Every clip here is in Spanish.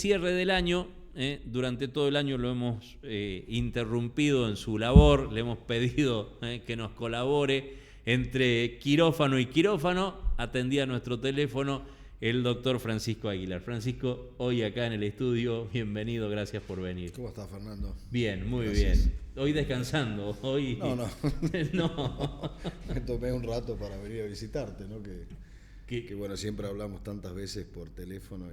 Cierre del año, durante todo el año lo hemos interrumpido en su labor, le hemos pedido que nos colabore. Entre quirófano y quirófano atendía nuestro teléfono el doctor Francisco Aguilar. Francisco, hoy acá en el estudio, bienvenido, gracias por venir. ¿Cómo estás, Fernando? Bien, muy Gracias. bien. Hoy descansando, hoy... No. No. Me tomé un rato para venir a visitarte, ¿no? ¿Qué? Que bueno, siempre hablamos tantas veces por teléfono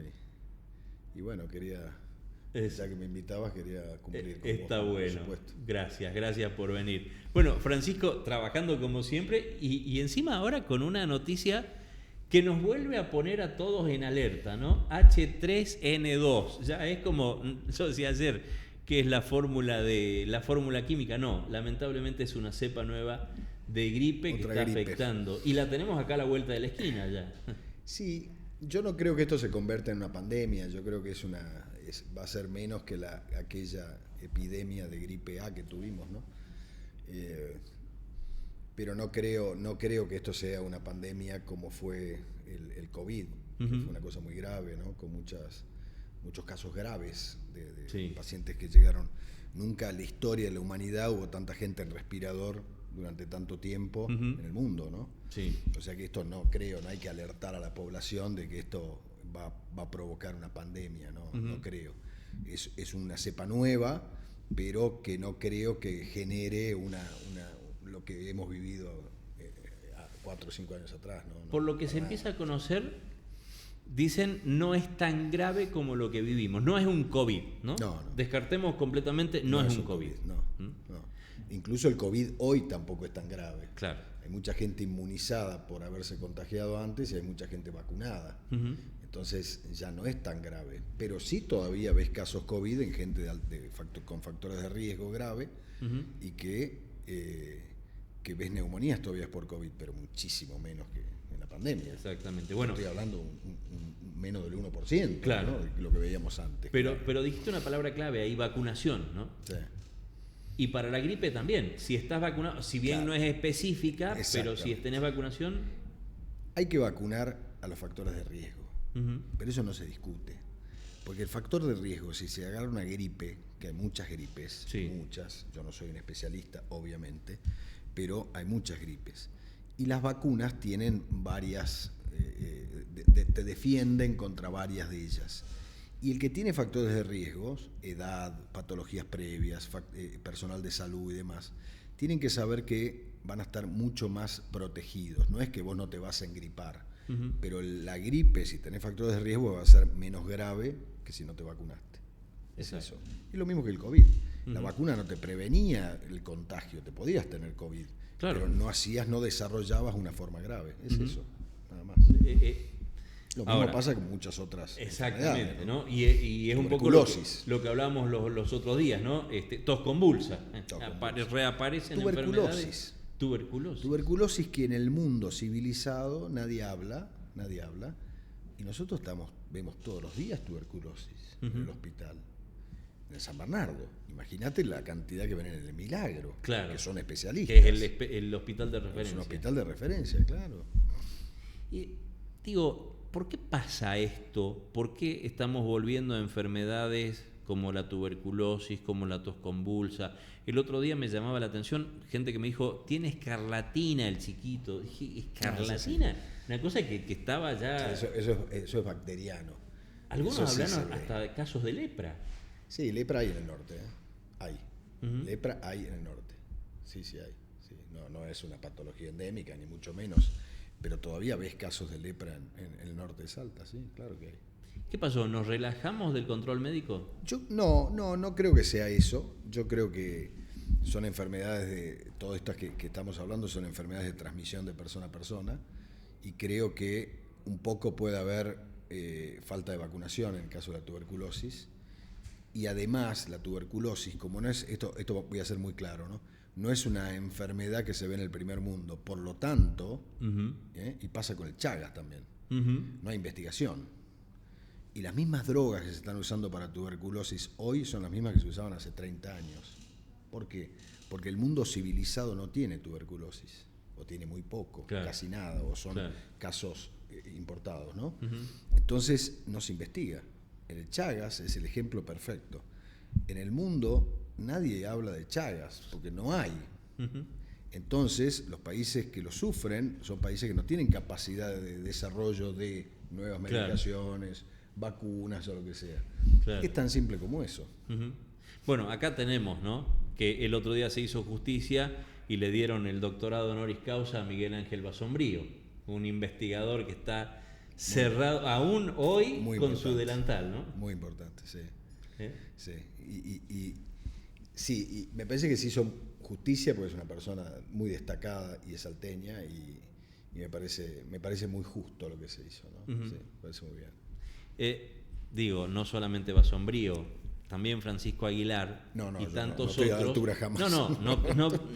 y bueno, ya que me invitabas, quería cumplir con Está vos, bueno. por supuesto. Gracias por venir. Bueno, Francisco, trabajando como siempre y encima ahora con una noticia que nos vuelve a poner a todos en alerta, ¿no? H3N2. Ya es como, yo decía ayer, que es la fórmula química. No, lamentablemente es una cepa nueva de gripe que está afectando. Y la tenemos acá a la vuelta de la esquina ya. Sí, yo no creo que esto se convierta en una pandemia. Yo creo que va a ser menos que aquella epidemia de gripe A que tuvimos, ¿no? Pero no creo que esto sea una pandemia como fue el COVID, que fue una cosa muy grave, ¿no? Con muchos casos graves de pacientes que llegaron. Nunca en la historia de la humanidad hubo tanta gente en respirador durante tanto tiempo en el mundo, ¿no? Sí. O sea que esto no hay que alertar a la población de que esto va a provocar una pandemia, ¿no? No creo. Es una cepa nueva, pero que no creo que genere lo que hemos vivido 4 o 5 años atrás, ¿no? Por lo que se empieza a conocer, dicen no es tan grave como lo que vivimos. No es un COVID, ¿no? No. Descartemos completamente, no es un COVID. No. Incluso el COVID hoy tampoco es tan grave. Claro. Hay mucha gente inmunizada por haberse contagiado antes y hay mucha gente vacunada. Entonces ya no es tan grave. Pero sí todavía ves casos COVID en gente con factores de riesgo grave y que ves neumonías todavía por COVID, pero muchísimo menos que en la pandemia. Exactamente. Bueno, estoy hablando menos del 1%, claro, ¿no? De lo que veíamos antes. Pero dijiste una palabra clave ahí, vacunación, ¿no? Sí. Y para la gripe también, si estás vacunado, si bien no es específica, pero si tenés vacunación... Hay que vacunar a los factores de riesgo, pero eso no se discute. Porque el factor de riesgo, si se agarra una gripe, que hay muchas gripes, muchas, yo no soy un especialista, obviamente, pero hay muchas gripes. Y las vacunas tienen varias, te defienden contra varias de ellas. Y el que tiene factores de riesgo, edad, patologías previas, personal de salud y demás, tienen que saber que van a estar mucho más protegidos. No es que vos no te vas a engripar, pero la gripe, si tenés factores de riesgo, va a ser menos grave que si no te vacunaste. Es eso. Es lo mismo que el COVID. La vacuna no te prevenía el contagio, te podías tener COVID, pero no desarrollabas una forma grave. Es eso, nada más. Lo mismo pasa con muchas otras. Exactamente, ¿no? Y es un poco lo que hablábamos los otros días, ¿no? Tos convulsa. Reaparecen enfermedades. Tuberculosis que en el mundo civilizado nadie habla, y nosotros vemos todos los días tuberculosis en el hospital. En San Bernardo. Imagínate la cantidad que ven en el Milagro, que son especialistas. Que es el hospital de referencia. Es un hospital de referencia, claro. Y digo, ¿por qué pasa esto? ¿Por qué estamos volviendo a enfermedades como la tuberculosis, como la tos convulsa? El otro día me llamaba la atención gente que me dijo, tiene escarlatina el chiquito. Dije, ¿escarlatina? Una cosa que estaba ya... Eso es bacteriano. Algunos hablan hasta de casos de lepra. Sí, lepra hay en el norte. Hay. Lepra hay en el norte. Sí hay. Sí. No es una patología endémica, ni mucho menos. Pero todavía ves casos de lepra en el norte de Salta, sí, claro que hay. ¿Qué pasó? ¿Nos relajamos del control médico? Yo no creo que sea eso. Yo creo que son enfermedades todas estas que estamos hablando, son enfermedades de transmisión de persona a persona. Y creo que un poco puede haber falta de vacunación en el caso de la tuberculosis. Y además la tuberculosis, como no es, esto voy a ser muy claro, ¿no? No es una enfermedad que se ve en el primer mundo, por lo tanto, y pasa con el Chagas también, no hay investigación. Y las mismas drogas que se están usando para tuberculosis hoy son las mismas que se usaban hace 30 años. ¿Por qué? Porque el mundo civilizado no tiene tuberculosis, o tiene muy poco, casi nada, o son casos importados, ¿no? Entonces no se investiga. El Chagas es el ejemplo perfecto. En el mundo nadie habla de Chagas, porque no hay. Uh-huh. Entonces, los países que lo sufren son países que no tienen capacidad de desarrollo de nuevas medicaciones, vacunas o lo que sea. Claro. Es tan simple como eso. Uh-huh. Bueno, acá tenemos, ¿no?, que el otro día se hizo justicia y le dieron el doctorado honoris causa a Miguel Ángel Basombrío, un investigador que está cerrado aún hoy con su delantal, ¿no? Muy importante, sí. Sí. Sí, y me parece que se hizo justicia porque es una persona muy destacada y es salteña y me parece muy justo lo que se hizo, ¿no? Uh-huh. Sí, me parece muy bien. Digo, no solamente Basombrío, también Francisco Aguilar y tantos otros. No estoy a la altura jamás.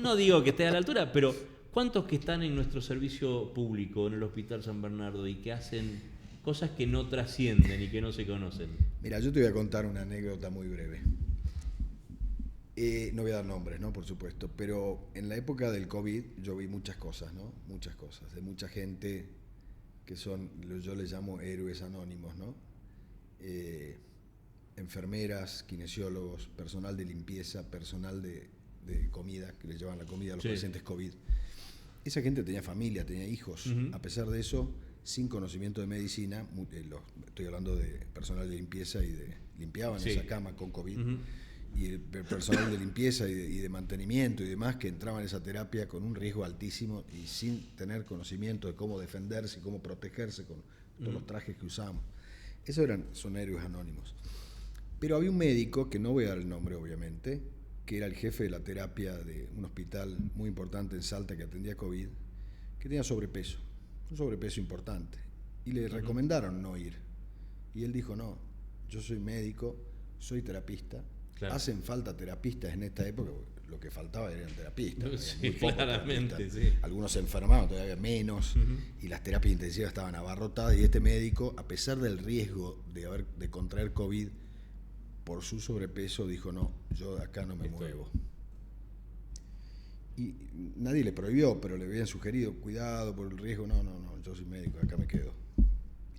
No digo que esté a la altura, pero ¿cuántos que están en nuestro servicio público, en el Hospital San Bernardo, y que hacen cosas que no trascienden y que no se conocen? Mira, yo te voy a contar una anécdota muy breve. No voy a dar nombres, ¿no? Por supuesto, pero en la época del COVID yo vi muchas cosas, ¿no? Muchas cosas, de mucha gente que son, yo les llamo héroes anónimos, ¿no? Enfermeras, kinesiólogos, personal de limpieza, personal de comida, que les llevan la comida a los pacientes COVID. Esa gente tenía familia, tenía hijos. Uh-huh. A pesar de eso, sin conocimiento de medicina, estoy hablando de personal de limpieza limpiaban esa cama con COVID. Uh-huh. Y el personal de limpieza y de mantenimiento y demás que entraban en esa terapia con un riesgo altísimo y sin tener conocimiento de cómo defenderse y cómo protegerse con todos los trajes que usamos. Esos son héroes anónimos. Pero había un médico, que no voy a dar el nombre obviamente, que era el jefe de la terapia de un hospital muy importante en Salta que atendía COVID, que tenía sobrepeso, un sobrepeso importante. Y le recomendaron no ir. Y él dijo, no, yo soy médico, soy terapista. Claro. Hacen falta terapistas en esta época, lo que faltaba eran terapistas. Sí, claramente, terapistas. Sí. Algunos se enfermaban, todavía menos, y las terapias intensivas estaban abarrotadas, y este médico, a pesar del riesgo de contraer COVID por su sobrepeso, dijo, no, yo de acá no me muevo. Y nadie le prohibió, pero le habían sugerido, cuidado por el riesgo, no, yo soy médico, acá me quedo.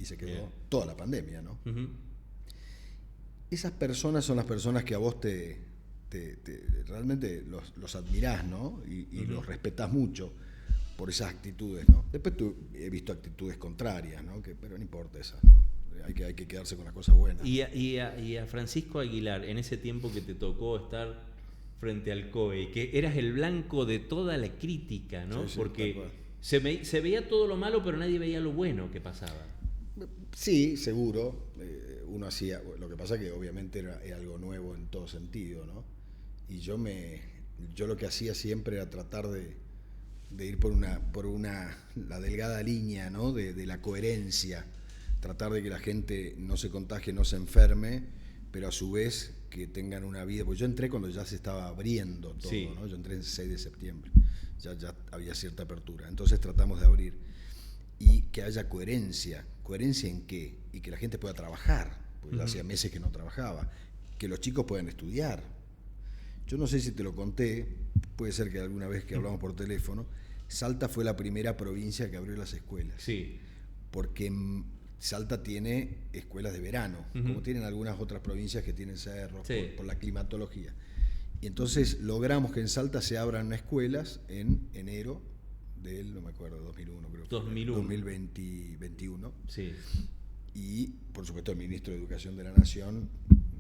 Y se quedó toda la pandemia, ¿no? Uh-huh. Esas personas son las personas que a vos realmente los admirás, ¿no? Y los respetás mucho por esas actitudes, ¿no? Después he visto actitudes contrarias, ¿no? Pero no importa esas, ¿no? Hay que quedarse con las cosas buenas. Y a Francisco Aguilar, en ese tiempo que te tocó estar frente al COE, que eras el blanco de toda la crítica, ¿no? Sí, porque se veía todo lo malo, pero nadie veía lo bueno que pasaba. Sí, seguro. Uno hacía, lo que pasa que obviamente era algo nuevo en todo sentido, ¿no? Y yo lo que hacía siempre era tratar de ir por la delgada línea, ¿no? De la coherencia, tratar de que la gente no se contagie, no se enferme, pero a su vez que tengan una vida, porque yo entré cuando ya se estaba abriendo todo, sí. ¿No? Yo entré el 6 de septiembre, ya había cierta apertura, entonces tratamos de abrir y que haya coherencia. ¿Coherencia en qué? Y que la gente pueda trabajar, porque ya hacía meses que no trabajaba, que los chicos puedan estudiar. Yo no sé si te lo conté, puede ser que alguna vez que hablamos por teléfono, Salta fue la primera provincia que abrió las escuelas. Sí. Porque Salta tiene escuelas de verano, como tienen algunas otras provincias que tienen cerros, sí. por la climatología. Y entonces logramos que en Salta se abran escuelas en enero del, no me acuerdo, 2001 creo. 2021. Sí. Y por supuesto el ministro de Educación de la Nación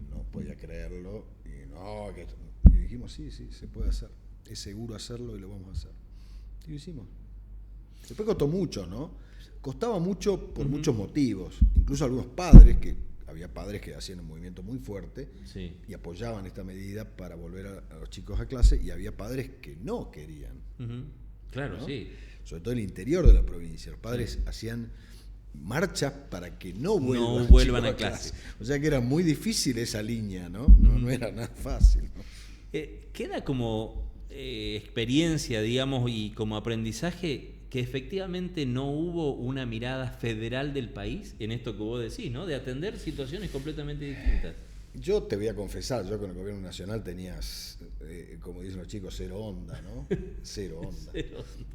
no podía creerlo y dijimos sí, se puede hacer, es seguro hacerlo y lo vamos a hacer. Y lo hicimos. Después costó mucho, ¿no? Costaba mucho por muchos motivos, incluso algunos había padres que hacían un movimiento muy fuerte sí. y apoyaban esta medida para volver a los chicos a clase, y había padres que no querían. Claro, ¿no? Sí. Sobre todo en el interior de la provincia, los padres hacían marchas para que no vuelvan a clase. O sea que era muy difícil esa línea, ¿no? No era nada fácil, ¿no? Queda como experiencia, digamos, y como aprendizaje que efectivamente no hubo una mirada federal del país en esto que vos decís, ¿no? De atender situaciones completamente distintas. Yo te voy a confesar, yo con el gobierno nacional tenías, como dicen los chicos, cero onda, ¿no? Cero onda.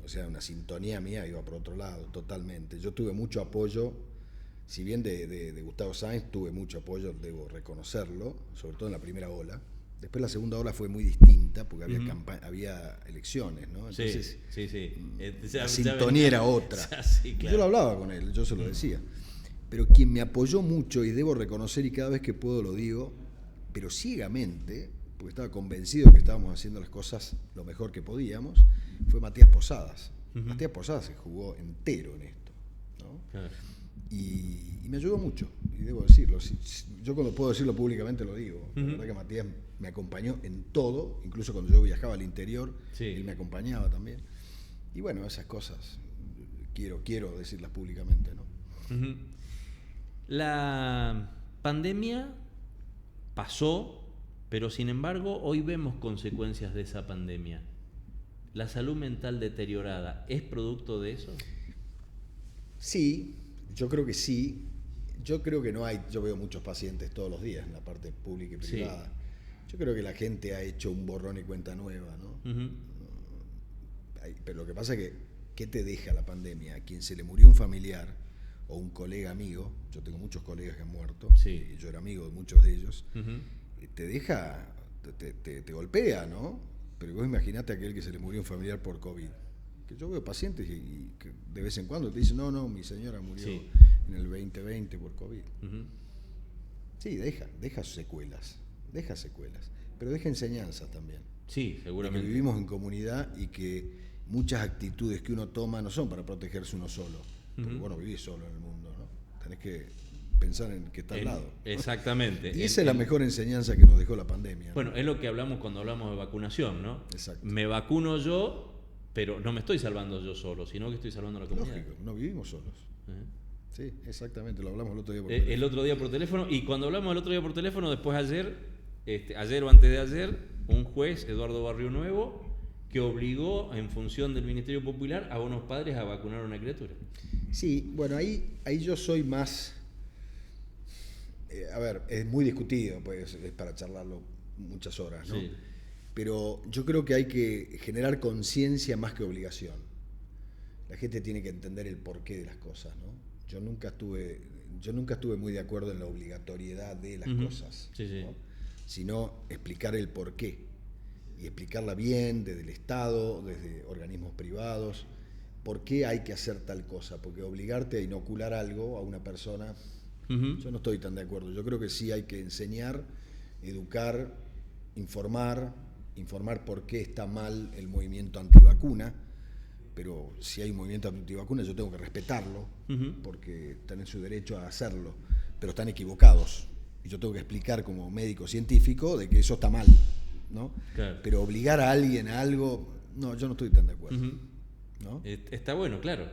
O sea, una sintonía mía iba por otro lado, totalmente. Yo tuve mucho apoyo si bien de Gustavo Sáenz tuve mucho apoyo, debo reconocerlo, sobre todo en la primera ola. Después la segunda ola fue muy distinta porque había elecciones, ¿no? Entonces, sí. La sintonía era otra. Sí, claro. Yo lo hablaba con él, yo se lo decía. Pero quien me apoyó mucho, y debo reconocer, y cada vez que puedo lo digo, pero ciegamente, porque estaba convencido que estábamos haciendo las cosas lo mejor que podíamos, fue Matías Posadas. Matías Posadas se jugó entero en esto, ¿no? Claro. Y me ayudó mucho, y debo decirlo. Yo cuando puedo decirlo públicamente lo digo. La verdad que Matías me acompañó en todo, incluso cuando yo viajaba al interior, él me acompañaba también. Y bueno, esas cosas quiero decirlas públicamente, ¿no? La pandemia pasó, pero sin embargo hoy vemos consecuencias de esa pandemia. ¿La salud mental deteriorada es producto de eso? Sí, yo creo que sí. Yo creo que no hay, yo veo muchos pacientes todos los días en la parte pública y privada. Sí. Yo creo que la gente ha hecho un borrón y cuenta nueva, ¿no? Pero lo que pasa es que, ¿qué te deja la pandemia? A quien se le murió un familiar o un colega amigo, yo tengo muchos colegas que han muerto, y yo era amigo de muchos de ellos, te deja, te golpea, ¿no? Pero vos imaginate a aquel que se le murió un familiar por COVID. Que yo veo pacientes y que de vez en cuando te dicen, no, mi señora murió en el 2020 por COVID. Sí, deja secuelas, pero deja enseñanzas también. Sí, seguramente. Que vivimos en comunidad y que muchas actitudes que uno toma no son para protegerse uno solo, porque vos no vivís solo en el mundo, ¿no? Tenés que pensar en que está al lado. Exactamente. Y esa es la mejor enseñanza que nos dejó la pandemia, ¿no? Bueno, es lo que hablamos cuando hablamos de vacunación, ¿no? Exacto. Me vacuno yo, pero no me estoy salvando yo solo, sino que estoy salvando a la comunidad. Lógico, no vivimos solos. Sí, exactamente, lo hablamos el otro día por teléfono. El otro día por teléfono, y cuando hablamos el otro día por teléfono, después ayer o antes de ayer, un juez, Eduardo Barrio Nuevo, que obligó, en función del Ministerio Popular, a unos padres a vacunar a una criatura. Sí, bueno, ahí yo soy más... a ver, es muy discutido, pues es para charlarlo muchas horas, ¿no? Sí. Pero yo creo que hay que generar conciencia más que obligación. La gente tiene que entender el porqué de las cosas, ¿no? Yo nunca estuve muy de acuerdo en la obligatoriedad de las cosas, ¿no? Sino explicar el porqué y explicarla bien desde el Estado, desde organismos privados, por qué hay que hacer tal cosa, porque obligarte a inocular algo a una persona, yo no estoy tan de acuerdo. Yo creo que sí hay que enseñar, educar, informar por qué está mal el movimiento antivacuna, pero si hay un movimiento antivacuna yo tengo que respetarlo, porque están en su derecho a hacerlo, pero están equivocados. Y yo tengo que explicar como médico científico de que eso está mal, ¿no? Claro. Pero obligar a alguien a algo, no, yo no estoy tan de acuerdo. ¿No? Está bueno, claro.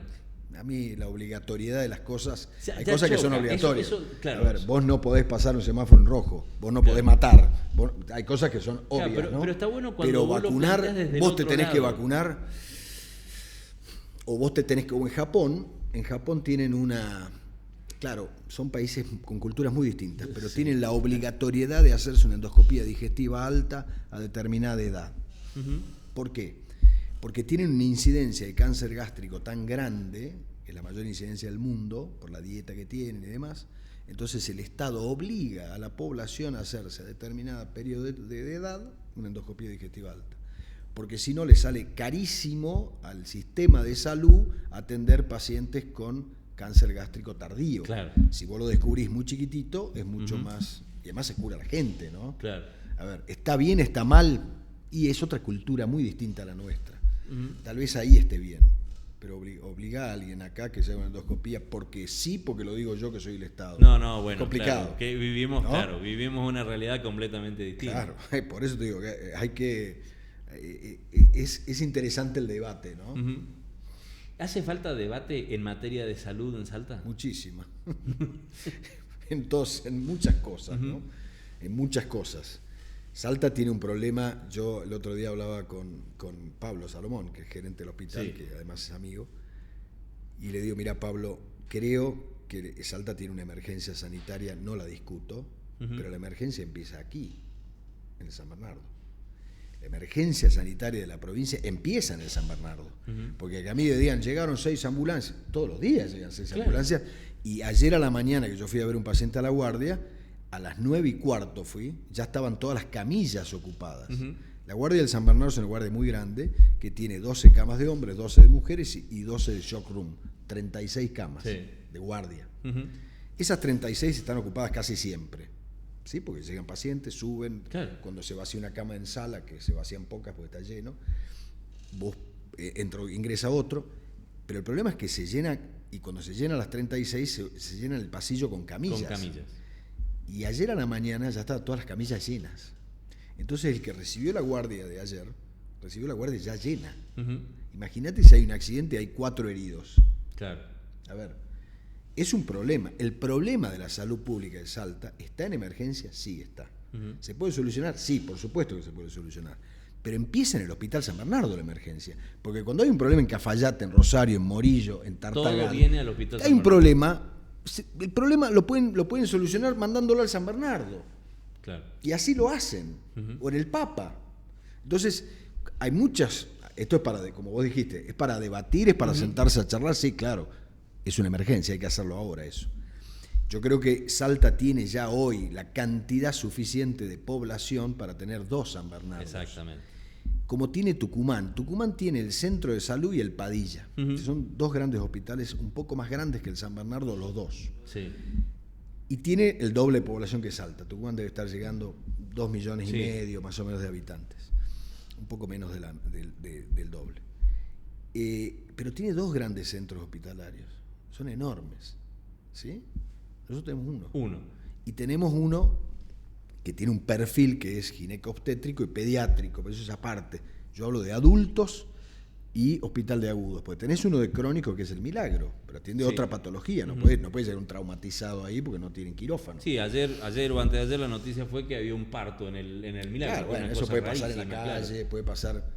A mí la obligatoriedad de las cosas, hay choca, cosas que son obligatorias. Claro. A ver, vos no podés pasar un semáforo en rojo, vos no podés matar, hay cosas que son obvias, claro, ¿no? Pero está bueno cuando vos vacunar, vos te tenés que vacunar, o vos te tenés que, o en Japón tienen una, claro, son países con culturas muy distintas, pero tienen la obligatoriedad de hacerse una endoscopía digestiva alta a determinada edad. ¿Por qué? Porque tienen una incidencia de cáncer gástrico tan grande, que es la mayor incidencia del mundo, por la dieta que tienen y demás. Entonces el Estado obliga a la población a hacerse a determinada periodo de edad una endoscopía digestiva alta. Porque si no le sale carísimo al sistema de salud atender pacientes con cáncer gástrico tardío. Claro. Si vos lo descubrís muy chiquitito, es mucho más... Y además se cura la gente, ¿no? Claro. A ver, ¿está bien, está mal? Y es otra cultura muy distinta a la nuestra. Tal vez ahí esté bien, pero obligar a alguien acá que se haga una endoscopía porque lo digo yo que soy el Estado. No, bueno, complicado. Claro, que vivimos una realidad completamente distinta. Claro, por eso te digo que hay que... es interesante el debate, ¿no? ¿Hace falta debate en materia de salud en Salta? Muchísima. en muchas cosas, ¿no? En muchas cosas. Salta tiene un problema. Yo el otro día hablaba con Pablo Salomón, que es gerente del hospital, que además es amigo, y le digo, mira Pablo, creo que Salta tiene una emergencia sanitaria, no la discuto, pero la emergencia empieza aquí, en el San Bernardo. La emergencia sanitaria de la provincia empieza en el San Bernardo, porque que a mí me digan, llegaron 6 ambulancias, todos los días llegan 6 ambulancias, Y ayer a la mañana que yo fui a ver un paciente a la guardia, a las 9:15 fui, ya estaban todas las camillas ocupadas. La guardia del San Bernardo es una guardia muy grande que tiene 12 camas de hombres, 12 de mujeres y 12 de shock room, 36 camas de guardia. Esas 36 están ocupadas casi siempre, ¿sí? Porque llegan pacientes, suben, cuando se vacía una cama en sala, que se vacían pocas porque está lleno, vos ingresa otro, pero el problema es que se llena, y cuando se llenan las 36 se llena el pasillo con camillas. Y ayer a la mañana ya estaban todas las camillas llenas. Entonces el que recibió la guardia de ayer, recibió la guardia ya llena. Imagínate si hay un accidente y hay 4 heridos. Claro. A ver, es un problema. El problema de la salud pública de Salta está en emergencia, sí está. ¿Se puede solucionar? Sí, por supuesto que se puede solucionar. Pero empieza en el Hospital San Bernardo la emergencia. Porque cuando hay un problema en Cafayate, en Rosario, en Morillo, en Tartagal, todo viene al Hospital hay un problema. El problema lo pueden solucionar mandándolo al San Bernardo. Claro. Y así lo hacen. O en el Papa. Entonces, hay muchas. Esto es para, como vos dijiste, es para debatir, es para sentarse a charlar. Sí, claro, es una emergencia, hay que hacerlo ahora eso. Yo creo que Salta tiene ya hoy la cantidad suficiente de población para tener 2 San Bernardos. Exactamente. Como tiene Tucumán. Tucumán tiene el Centro de Salud y el Padilla. Son 2 grandes hospitales, un poco más grandes que el San Bernardo, los 2. Sí. Y tiene el doble de población que Salta. Tucumán debe estar llegando 2,5 millones más o menos de habitantes. Un poco menos del doble. Pero tiene 2 grandes centros hospitalarios. Son enormes. ¿Sí? Nosotros tenemos uno. Y tenemos uno que tiene un perfil que es gineco-obstétrico y pediátrico, pero eso es aparte. Yo hablo de adultos y hospital de agudos, porque tenés uno de crónico que es el Milagro, pero atiende otra patología, no puede llegar un traumatizado ahí porque no tienen quirófano. Sí, ayer o antes de ayer la noticia fue que había un parto en el Milagro. Claro, bueno, eso puede pasar en la calle, puede pasar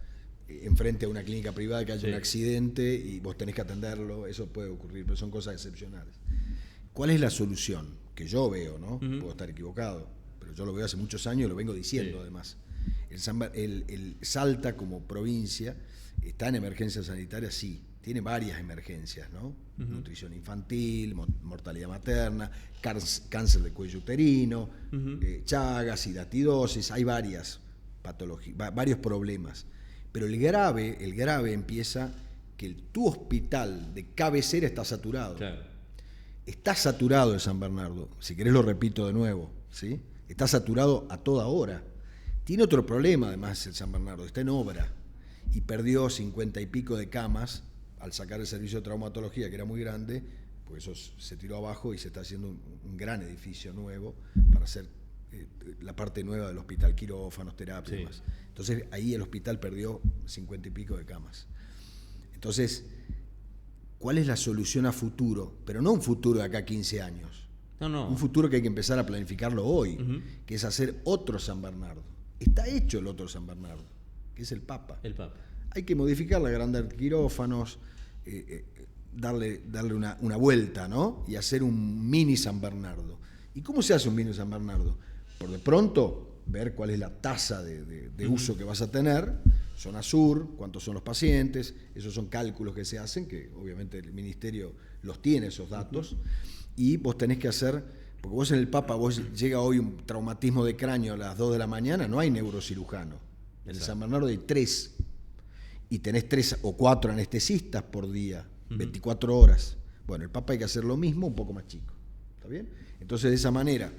enfrente a una clínica privada que haya un accidente y vos tenés que atenderlo, eso puede ocurrir, pero son cosas excepcionales. ¿Cuál es la solución? Que yo veo, ¿no? Puedo estar equivocado, pero yo lo veo hace muchos años y lo vengo diciendo además. El Salta como provincia está en emergencia sanitaria, sí, tiene varias emergencias, ¿no? Nutrición infantil, mortalidad materna, cáncer de cuello uterino, chagas, hidatidosis, hay varias patologías, varios problemas. Pero el grave empieza que tu hospital de cabecera está saturado. Claro. Está saturado el San Bernardo, si querés lo repito de nuevo, ¿sí? Está saturado a toda hora. Tiene otro problema además el San Bernardo, está en obra y perdió 50 y pico de camas al sacar el servicio de traumatología, que era muy grande, pues eso se tiró abajo y se está haciendo un gran edificio nuevo para hacer la parte nueva del hospital, quirófanos, terapias y demás. Entonces ahí el hospital perdió 50 y pico de camas. Entonces, ¿cuál es la solución a futuro? Pero no un futuro de acá a 15 años. No. Un futuro que hay que empezar a planificarlo hoy, que es hacer otro San Bernardo. Está hecho el otro San Bernardo, que es el Papa. Hay que modificarla, agrandar quirófanos, darle una vuelta, ¿no? Y hacer un mini San Bernardo. ¿Y cómo se hace un mini San Bernardo? Por de pronto, ver cuál es la tasa de uso que vas a tener, zona sur, cuántos son los pacientes, esos son cálculos que se hacen, que obviamente el ministerio los tiene esos datos, y vos tenés que hacer, porque vos en el Papa, llega hoy un traumatismo de cráneo a las 2 de la mañana, no hay neurocirujano. En el San Bernardo hay 3, y tenés 3 o 4 anestesistas por día, 24 horas. Bueno, el Papa hay que hacer lo mismo, un poco más chico. ¿Está bien? Entonces, de esa manera,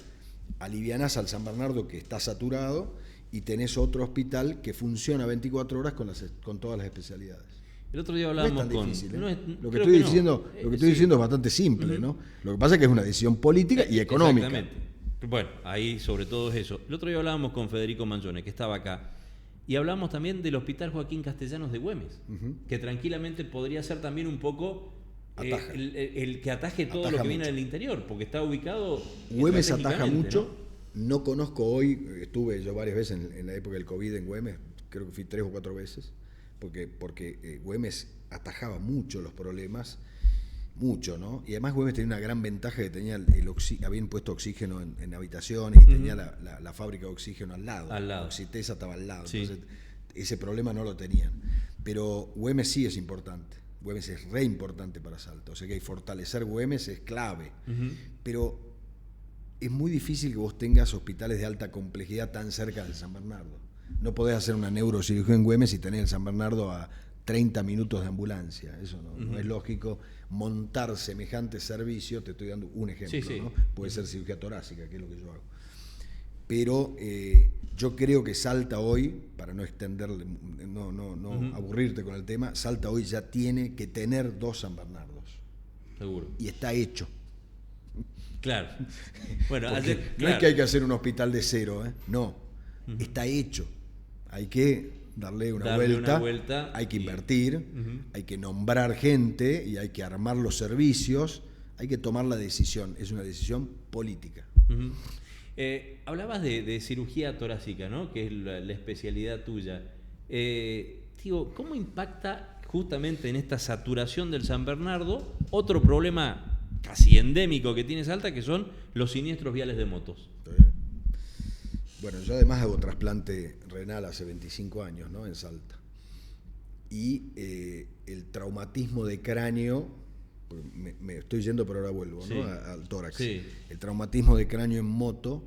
alivianás al San Bernardo que está saturado y tenés otro hospital que funciona 24 horas con todas las especialidades. El otro día hablábamos no es tan difícil, con... Lo que estoy diciendo es bastante simple, ¿no? Lo que pasa es que es una decisión política y económica. Exactamente. Bueno, ahí sobre todo es eso. El otro día hablábamos con Federico Manzone, que estaba acá, y hablamos también del Hospital Joaquín Castellanos de Güemes, que tranquilamente podría ser también un poco el que ataje todo lo que viene del interior, porque está ubicado... Güemes ataja mucho, ¿no? Conozco hoy, estuve yo varias veces en la época del COVID en Güemes, creo que fui 3 o 4 veces, porque Güemes atajaba mucho los problemas, mucho, ¿no? Y además Güemes tenía una gran ventaja que tenía habían puesto oxígeno en habitaciones y tenía la fábrica de oxígeno al lado. Oxitesa estaba al lado, entonces ese problema no lo tenían. Pero Güemes sí es importante. Güemes es re importante para Salta, o sea que fortalecer Güemes es clave, pero es muy difícil que vos tengas hospitales de alta complejidad tan cerca del San Bernardo. No podés hacer una neurocirugía en Güemes y tener el San Bernardo a 30 minutos de ambulancia. Eso no es lógico. Montar semejante servicio, te estoy dando un ejemplo, ¿no? Puede ser cirugía torácica, que es lo que yo hago. Pero yo creo que Salta hoy, para no extenderle, no aburrirte con el tema, Salta hoy ya tiene que tener 2 San Bernardos. Seguro. Y está hecho. Claro. Bueno, no es que hay que hacer un hospital de cero, no. Está hecho. Hay que darle una vuelta, hay que invertir, hay que nombrar gente y hay que armar los servicios, hay que tomar la decisión. Es una decisión política. Hablabas de cirugía torácica, ¿no? Que es la especialidad tuya. ¿Cómo impacta justamente en esta saturación del San Bernardo otro problema casi endémico que tiene Salta, que son los siniestros viales de motos? Bueno, yo además hago trasplante renal hace 25 años, ¿no? En Salta. Y el traumatismo de cráneo, me estoy yendo pero ahora vuelvo, ¿no? Al tórax. Sí. El traumatismo de cráneo en moto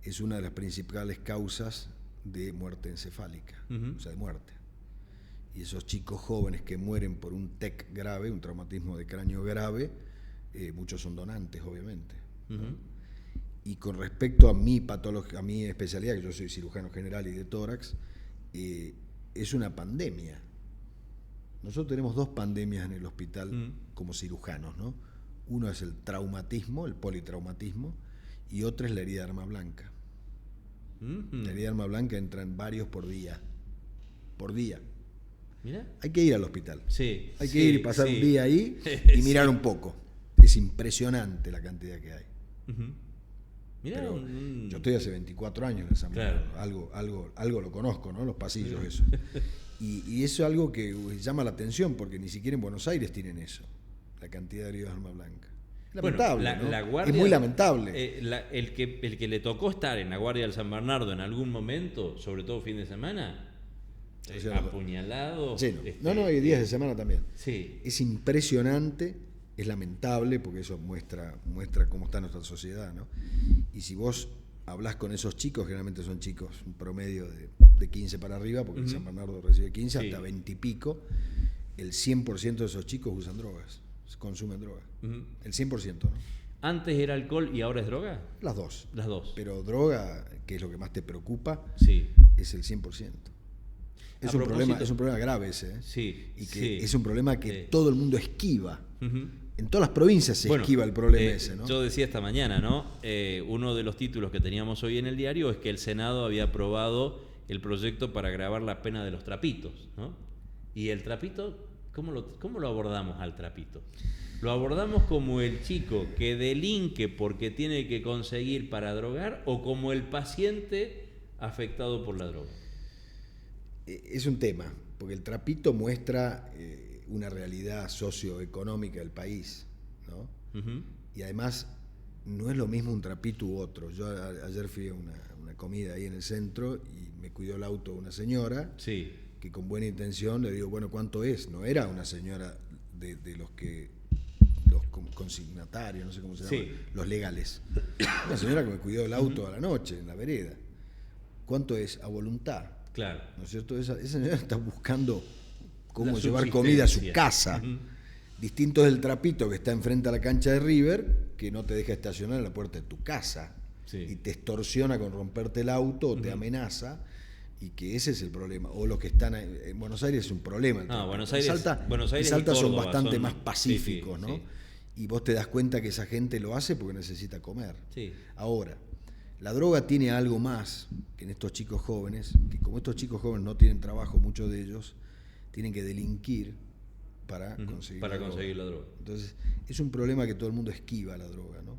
es una de las principales causas de muerte encefálica, o sea, de muerte. Y esos chicos jóvenes que mueren por un TEC grave, un traumatismo de cráneo grave, muchos son donantes, obviamente, ¿no? Y con respecto a mi patología, a mi especialidad, que yo soy cirujano general y de tórax, es una pandemia. Nosotros tenemos 2 pandemias en el hospital como cirujanos, ¿no? Uno es el traumatismo, el politraumatismo, y otra es la herida de arma blanca. La herida de arma blanca entra en varios por día. Por día. ¿Mira? Hay que ir al hospital. Sí, hay que ir y pasar un día ahí y mirar un poco. Es impresionante la cantidad que hay. Mirá, yo estoy hace 24 años en el San Bernardo, algo lo conozco, ¿no? Los pasillos, eso. Y eso es algo que llama la atención, porque ni siquiera en Buenos Aires tienen eso, la cantidad de heridas de arma blanca. Lamentable, ¿no? La guardia, es muy lamentable. El que le tocó estar en la guardia del San Bernardo en algún momento, sobre todo fin de semana, apuñalado. No, y días de semana también. Sí. Es impresionante. Es lamentable porque eso muestra cómo está nuestra sociedad, ¿no? Y si vos hablás con esos chicos, generalmente son chicos un promedio de 15 para arriba, porque el San Bernardo recibe 15 hasta 20 y pico, el 100% de esos chicos usan drogas, consumen drogas. El 100%, ¿no? ¿Antes era alcohol y ahora es droga? Las dos. Las dos. Pero droga, que es lo que más te preocupa, es el 100%. Es un problema grave ese, y que es un problema que todo el mundo esquiva. En todas las provincias se esquiva el problema ese, ¿no? Yo decía esta mañana, ¿no? Uno de los títulos que teníamos hoy en el diario es que el Senado había aprobado el proyecto para agravar la pena de los trapitos, ¿no? Y el trapito, ¿cómo lo abordamos al trapito? ¿Lo abordamos como el chico que delinque porque tiene que conseguir para drogar o como el paciente afectado por la droga? Es un tema, porque el trapito muestra una realidad socioeconómica del país, ¿no? Y además no es lo mismo un trapito u otro. Yo ayer fui a una comida ahí en el centro y me cuidó el auto una señora que con buena intención le digo, bueno, ¿cuánto es? No era una señora de los consignatarios, no sé cómo se llama, los legales. Una señora que me cuidó el auto a la noche en la vereda. ¿Cuánto es? A voluntad. Claro. ¿No es cierto? Esa señora está buscando cómo llevar comida a su casa. Distinto es el trapito que está enfrente a la cancha de River, que no te deja estacionar en la puerta de tu casa y te extorsiona con romperte el auto o te amenaza, y que ese es el problema. O los que están en Buenos Aires es un problema. Buenos Aires, en Salta son bastante más pacíficos, ¿no? Y vos te das cuenta que esa gente lo hace porque necesita comer. Ahora, la droga tiene algo más que en estos chicos jóvenes, que como estos chicos jóvenes no tienen trabajo, muchos de ellos tienen que delinquir para conseguir la droga. Entonces, es un problema que todo el mundo esquiva la droga, ¿no?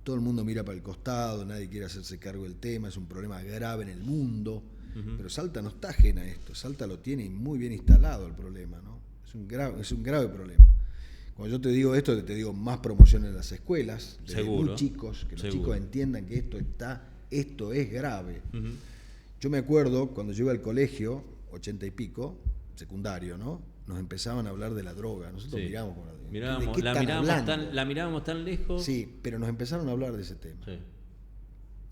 Todo el mundo mira para el costado, nadie quiere hacerse cargo del tema, es un problema grave en el mundo, pero Salta no está ajena a esto, Salta lo tiene muy bien instalado el problema, ¿no? Es un grave problema. Cuando yo te digo esto, te digo más promoción en las escuelas, de muy chicos, que los chicos entiendan que esto es grave. Yo me acuerdo cuando yo iba al colegio, 80 y pico, secundario, ¿no? nos empezaban a hablar de la droga. Nosotros miramos como la mirábamos tan lejos. Sí, pero nos empezaron a hablar de ese tema. Sí.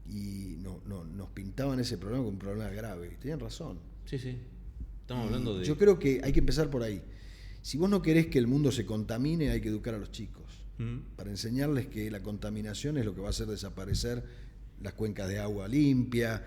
Y nos pintaban ese problema como un problema grave. Tenían razón. Sí. Estamos hablando de... Yo creo que hay que empezar por ahí. Si vos no querés que el mundo se contamine, hay que educar a los chicos. Para enseñarles que la contaminación es lo que va a hacer desaparecer las cuencas de agua limpia,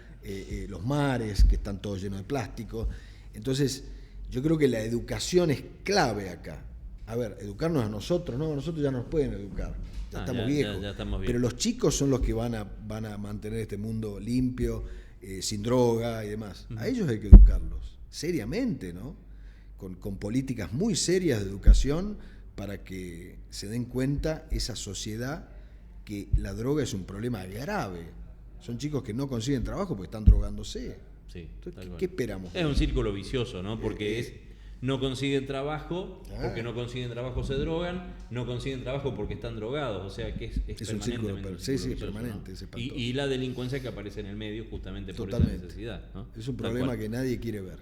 los mares, que están todos llenos de plástico. Entonces, yo creo que la educación es clave acá. A ver, educarnos a nosotros, no, nosotros ya nos pueden educar, ya estamos viejos. Ya estamos viejos. Pero los chicos son los que van a mantener este mundo limpio, sin droga y demás. A ellos hay que educarlos, seriamente, ¿no? Con políticas muy serias de educación para que se den cuenta esa sociedad que la droga es un problema grave. Son chicos que no consiguen trabajo porque están drogándose. Sí, entonces, ¿qué esperamos? Es un círculo vicioso, ¿no? Porque no consiguen trabajo, porque no consiguen trabajo se drogan, no consiguen trabajo porque están drogados, o sea que es un círculo, vicioso, permanente, ¿no? Y la delincuencia que aparece en el medio justamente por esa necesidad, ¿no? Es un problema que nadie quiere ver.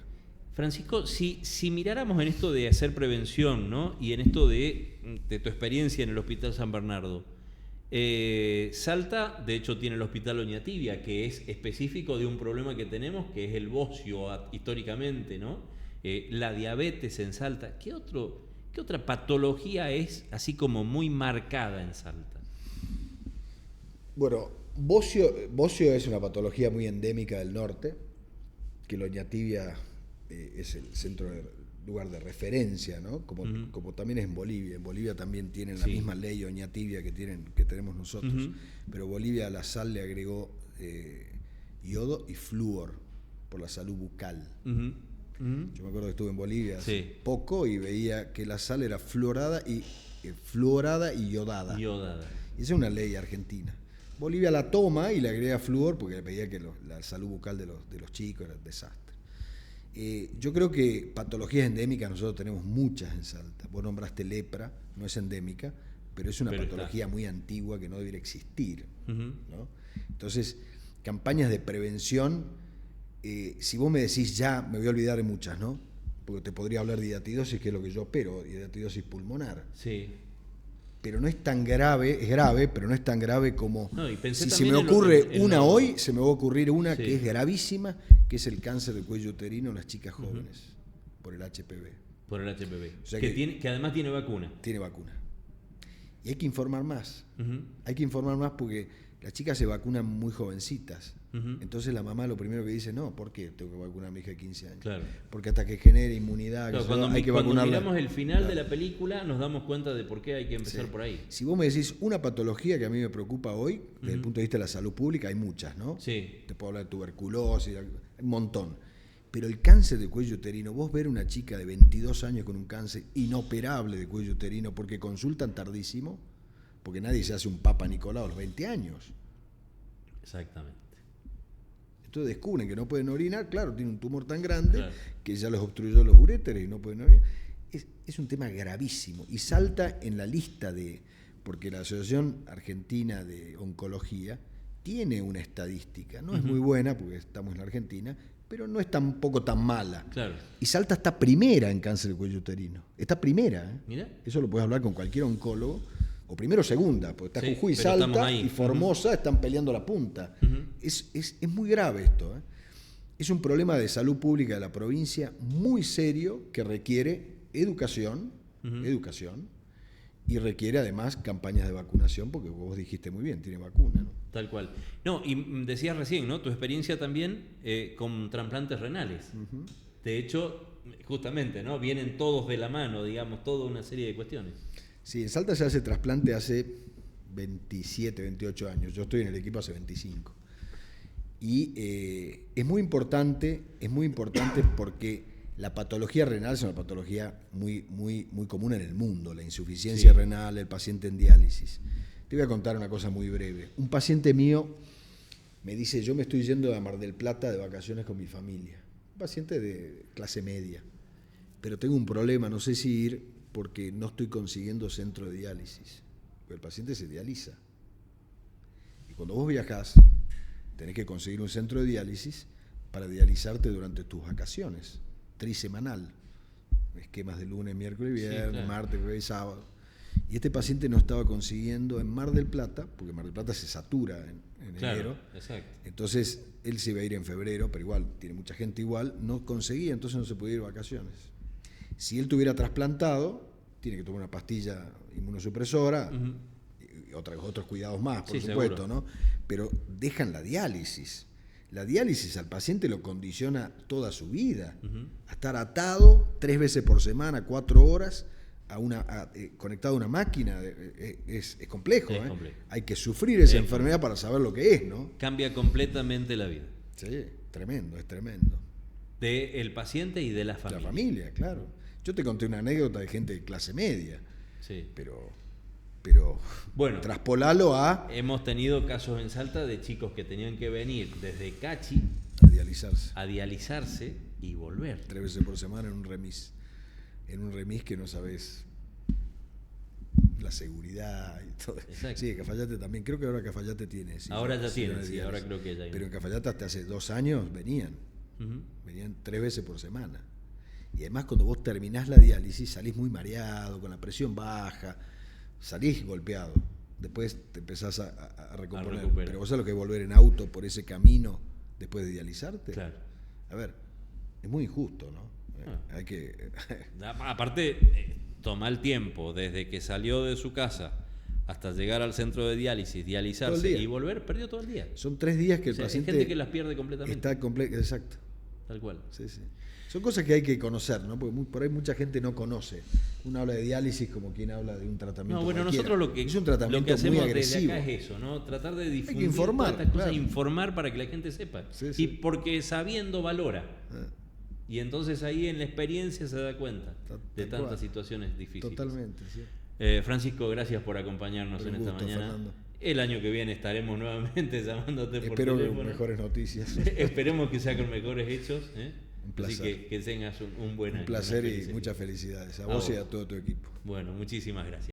Francisco, si miráramos en esto de hacer prevención, ¿no? Y en esto de tu experiencia en el Hospital San Bernardo, Salta, de hecho, tiene el Hospital Oñatibia, que es específico de un problema que tenemos, que es el bocio históricamente, ¿no? La diabetes en Salta. ¿Qué otra patología es así como muy marcada en Salta? Bueno, bocio es una patología muy endémica del norte, que el Oñatibia es el lugar de referencia, ¿no? Como también es en Bolivia. En Bolivia también tienen la misma ley Oñatibia que tenemos nosotros, pero Bolivia a la sal le agregó yodo y flúor por la salud bucal. Yo me acuerdo que estuve en Bolivia hace poco y veía que la sal era fluorada y yodada. Y esa es una ley argentina. Bolivia la toma y le agrega flúor porque veía que la salud bucal de los chicos era un desastre. Yo creo que patologías endémicas nosotros tenemos muchas en Salta. Vos nombraste lepra, no es endémica, pero es una patología muy antigua que no debería existir, ¿no? Entonces, campañas de prevención, si vos me decís ya, me voy a olvidar de muchas, ¿no? Porque te podría hablar de hidatidosis, que es lo que yo opero, hidatidosis pulmonar. Sí. Pero no es tan grave, es grave, pero no es tan grave como... No, y si se me ocurre hoy, se me va a ocurrir una que es gravísima, que es el cáncer de cuello uterino en las chicas jóvenes, por el HPV. Por el HPV, o sea que además tiene vacuna. Tiene vacuna. Y hay que informar más. Hay que informar más porque las chicas se vacunan muy jovencitas. Entonces la mamá lo primero que dice, no, ¿por qué tengo que vacunar a mi hija de 15 años? Claro. Porque hasta que genere inmunidad, claro, hay que vacunarla. Cuando miramos el final de la película nos damos cuenta de por qué hay que empezar por ahí. Si vos me decís una patología que a mí me preocupa hoy, desde el punto de vista de la salud pública, hay muchas, ¿no? Sí. Te puedo hablar de tuberculosis, hay un montón. Pero el cáncer de cuello uterino, vos ver una chica de 22 años con un cáncer inoperable de cuello uterino porque consultan tardísimo, porque nadie se hace un Papa Nicolau a los 20 años. Exactamente. Entonces descubren que no pueden orinar, claro, tiene un tumor tan grande que ya les obstruyó los uréteres y no pueden orinar. Es un tema gravísimo y salta en la lista porque la Asociación Argentina de Oncología tiene una estadística, no es muy buena porque estamos en la Argentina, pero no es tampoco tan mala. Claro. Y Salta está primera en cáncer de cuello uterino. Está primera, ¿eh? Mira. Eso lo puedes hablar con cualquier oncólogo. O primero o segunda, porque está Jujuy, Salta y Formosa están peleando la punta. Es muy grave esto, ¿eh? Es un problema de salud pública de la provincia muy serio que requiere educación, y requiere además campañas de vacunación, porque vos dijiste muy bien, tiene vacuna, ¿no? Tal cual. No, y decías recién, ¿no? Tu experiencia también con trasplantes renales. De hecho, justamente, ¿no? Vienen todos de la mano, digamos, toda una serie de cuestiones. Sí, en Salta se hace trasplante hace 27, 28 años. Yo estoy en el equipo hace 25. Y es muy importante porque la patología renal es una patología muy, muy, muy común en el mundo, la insuficiencia renal, el paciente en diálisis. Te voy a contar una cosa muy breve. Un paciente mío me dice, yo me estoy yendo a Mar del Plata de vacaciones con mi familia. Un paciente de clase media. Pero tengo un problema, no sé si ir porque no estoy consiguiendo centro de diálisis. Porque el paciente se dializa. Y cuando vos viajás, tenés que conseguir un centro de diálisis para dializarte durante tus vacaciones, trisemanal. esquemas de lunes, miércoles, viernes, claro. martes, jueves y sábado. Y este paciente no estaba consiguiendo en Mar del Plata, porque Mar del Plata se satura en claro, enero. Exacto. Entonces él se iba a ir en febrero, pero igual, tiene mucha gente igual, no conseguía, entonces no se podía ir de vacaciones. Si él tuviera trasplantado, tiene que tomar una pastilla inmunosupresora, y otros cuidados más, por supuesto, seguro, ¿no? Pero dejan la diálisis. La diálisis al paciente lo condiciona toda su vida. A estar atado 3 veces por semana, 4 horas, conectado a una máquina, es complejo, es complejo. Hay que sufrir esa enfermedad para saber lo que es, ¿no? Cambia completamente la vida. Sí, tremendo, es tremendo. Del paciente y de la familia. La familia, claro. Yo te conté una anécdota de gente de clase media, sí. pero bueno, traspolalo a... Hemos tenido casos en Salta de chicos que tenían que venir desde Cachi a dializarse y volver. 3 veces por semana en un remis. En un remis que no sabes la seguridad y todo. Exacto. Sí, Cafayate también. Creo que ahora Cafayate tiene. Sí, ahora ya tiene, sí, ahora creo que ya hay. Pero en Cafayate hasta hace 2 años venían. Venían 3 veces por semana. Y además cuando vos terminás la diálisis salís muy mareado, con la presión baja, salís golpeado. Después te empezás a recomponer. Pero vos sabés lo que es volver en auto por ese camino después de dializarte. Claro. A ver, es muy injusto, ¿no? Hay que... Aparte, toma el tiempo desde que salió de su casa hasta llegar al centro de diálisis, dializarse y volver, perdió todo el día. Son 3 días que el paciente... Hay gente que las pierde completamente. Exacto. Tal cual. Sí. Son cosas que hay que conocer, ¿no? Porque por ahí mucha gente no conoce. Uno habla de diálisis como quien habla de un tratamiento. No, bueno, cualquiera. nosotros es un tratamiento lo que hacemos muy agresivo. desde acá es eso, ¿no? Tratar de difundir hay que informar, todas estas cosas, claro. informar para que la gente sepa. Sí. Y porque sabiendo valora. Y entonces ahí en la experiencia se da cuenta de tantas situaciones difíciles. Totalmente, sí. Francisco, gracias por acompañarnos en esta mañana. Fernando. El año que viene estaremos nuevamente llamándote por teléfono. Espero con mejores noticias. Esperemos que sea con mejores hechos. Un placer. Así que tengas un buen año. Un placer y muchas felicidades a vos y a todo tu equipo. Bueno, muchísimas gracias.